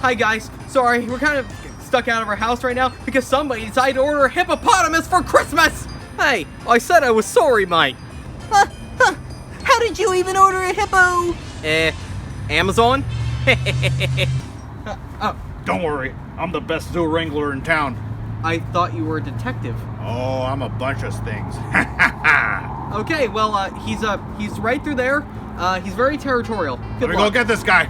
Hi guys, sorry, we're kind of stuck out of our house right now because somebody decided to order a hippopotamus for Christmas! Hey, I said I was sorry, mate. How did you even order a hippo? Amazon? Don't worry, I'm the best zoo wrangler in town. I thought you were a detective. Oh, I'm a bunch of things. Okay, well, he's right through there. He's very territorial. Let me go get this guy.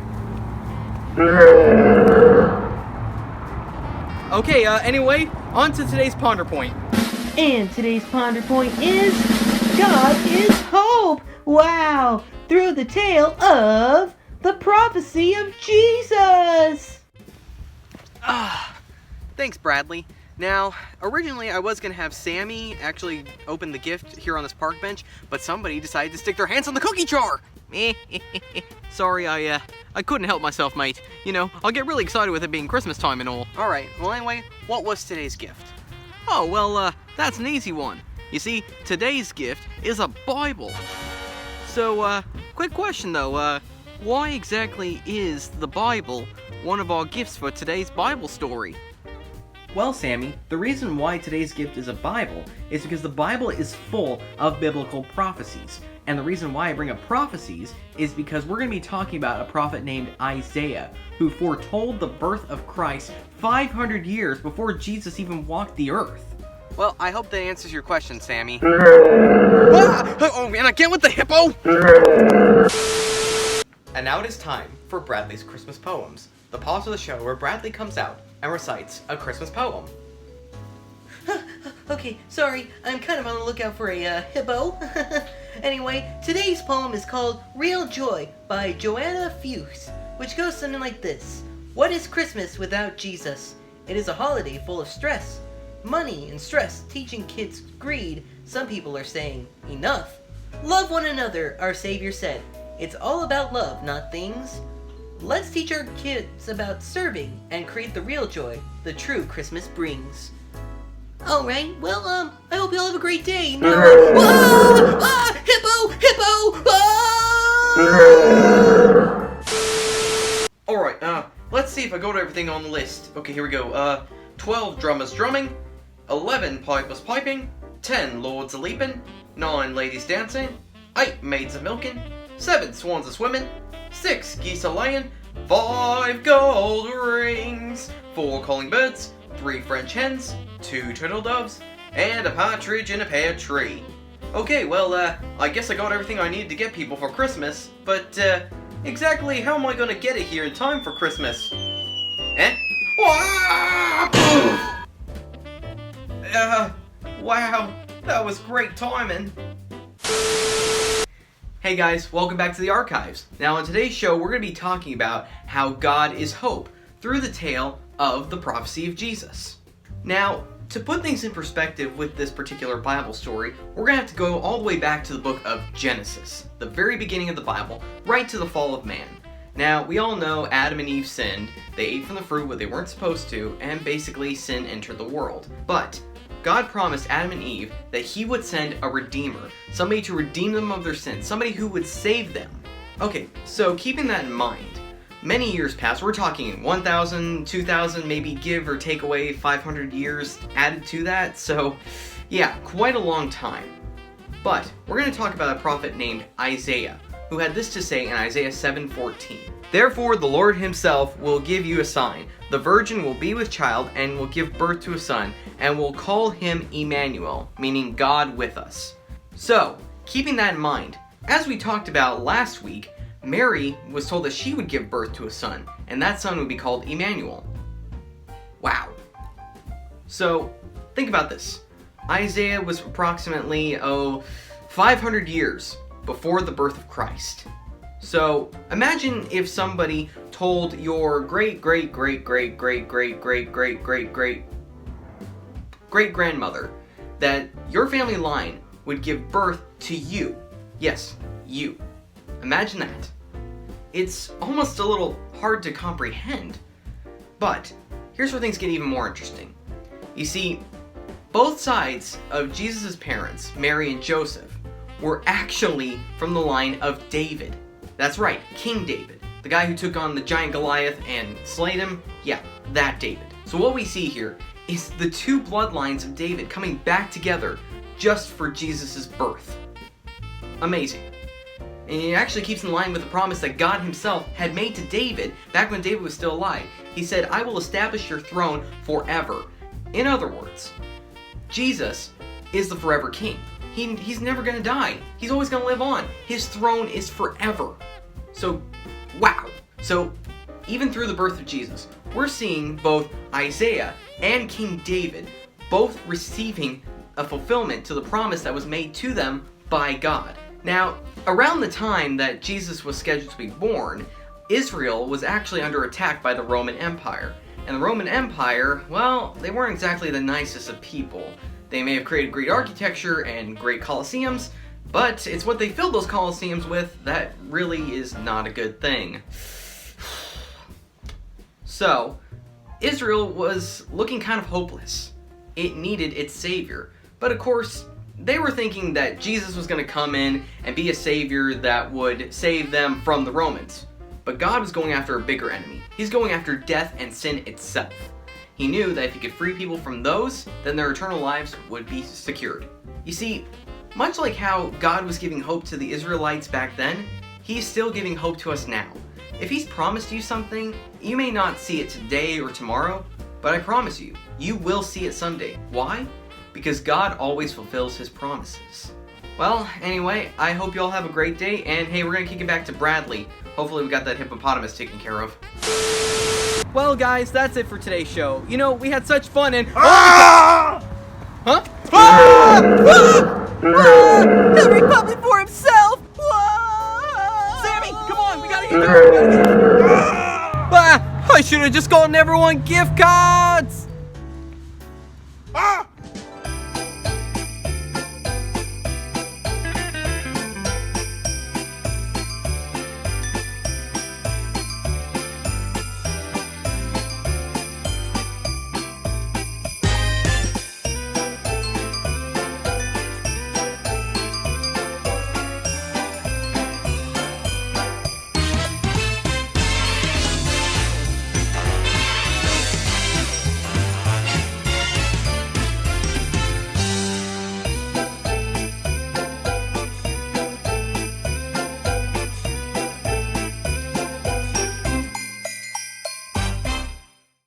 Okay, anyway, on to today's Ponder Point. And today's Ponder Point is God is hope. Wow! Through the tale of the prophecy of Jesus. Thanks, Bradley. Now, originally I was gonna have Sammy actually open the gift here on this park bench, but somebody decided to stick their hands on the cookie jar. Sorry, I couldn't help myself, mate. You know, I'll get really excited with it being Christmas time and all. Alright, well anyway, what was today's gift? Oh, well, that's an easy one. You see, today's gift is a Bible. So, quick question though, why exactly is the Bible one of our gifts for today's Bible story? Well, Sammy, the reason why today's gift is a Bible is because the Bible is full of biblical prophecies. And the reason why I bring up prophecies is because we're going to be talking about a prophet named Isaiah, who foretold the birth of Christ 500 years before Jesus even walked the earth. Well, I hope that answers your question, Sammy. Oh man, again with the hippo! And now it is time for Bradley's Christmas Poems, the part of the show where Bradley comes out and recites a Christmas poem. Okay, sorry, I'm kind of on the lookout for a hippo. Anyway, today's poem is called Real Joy by Joanna Fuchs, which goes something like this. What is Christmas without Jesus? It is a holiday full of stress. Money and stress teaching kids greed. Some people are saying, enough. Love one another, our Savior said. It's all about love, not things. Let's teach our kids about serving and create the real joy the true Christmas brings. Alright, well, I hope you all have a great day. Hippo! Alright, let's see if I got everything on the list. Okay, here we go. 12 drummers drumming, 11 pipers piping, 10 lords a leaping, 9 ladies dancing, 8 maids a milking, 7 swans a swimming, 6 geese a laying, 5 gold rings, 4 calling birds, 3 French hens, 2 turtle doves, and a partridge in a pear tree. Okay, well, I guess I got everything I needed to get people for Christmas, but, exactly how am I gonna get it here in time for Christmas? Wow, that was great timing. Hey guys, welcome back to the archives. Now on today's show, we're going to be talking about how God is hope through the tale of the prophecy of Jesus. Now, to put things in perspective with this particular Bible story, we're going to have to go all the way back to the book of Genesis, the very beginning of the Bible, right to the fall of man. Now, we all know Adam and Eve sinned, they ate from the fruit what they weren't supposed to, and basically sin entered the world. But God promised Adam and Eve that he would send a redeemer, somebody to redeem them of their sins, somebody who would save them. Okay, so keeping that in mind, many years passed, we're talking 1,000, 2,000, maybe give or take away 500 years added to that, so yeah, quite a long time. But we're going to talk about a prophet named Isaiah, who had this to say in Isaiah 7:14. Therefore the Lord himself will give you a sign. The virgin will be with child and will give birth to a son, and will call him Emmanuel, meaning God with us. So, keeping that in mind, as we talked about last week, Mary was told that she would give birth to a son, and that son would be called Emmanuel. Wow. So, think about this. Isaiah was approximately, 500 years before the birth of Christ. So, imagine if somebody told your great-great-great-great-great-great-great-great-great-grandmother that your family line would give birth to you. Yes, you. Imagine that. It's almost a little hard to comprehend. But, here's where things get even more interesting. You see, both sides of Jesus' parents, Mary and Joseph, were actually from the line of David. That's right, King David. The guy who took on the giant Goliath and slayed him? Yeah, that David. So what we see here is the two bloodlines of David coming back together just for Jesus' birth. Amazing. And it actually keeps in line with the promise that God himself had made to David back when David was still alive. He said, "I will establish your throne forever." In other words, Jesus is the forever king. He's never going to die. He's always going to live on. His throne is forever. So, wow. So, even through the birth of Jesus, we're seeing both Isaiah and King David both receiving a fulfillment to the promise that was made to them by God. Now, around the time that Jesus was scheduled to be born, Israel was actually under attack by the Roman Empire. And the Roman Empire, well, they weren't exactly the nicest of people. They may have created great architecture and great colosseums, but it's what they filled those colosseums with that really is not a good thing. So, Israel was looking kind of hopeless. It needed its savior. But of course, they were thinking that Jesus was going to come in and be a savior that would save them from the Romans. But God was going after a bigger enemy. He's going after death and sin itself. He knew that if he could free people from those, then their eternal lives would be secured. You see, much like how God was giving hope to the Israelites back then, he's still giving hope to us now. If he's promised you something, you may not see it today or tomorrow, but I promise you, you will see it someday. Why? Because God always fulfills his promises. Well, anyway, I hope you all have a great day, and hey, we're gonna kick it back to Bradley. Hopefully we got that hippopotamus taken care of. Well, guys, that's it for today's show. You know, we had such fun and... Huh? Henry public for himself! Sammy, come on, we gotta get going. I should have just gotten everyone gift cards!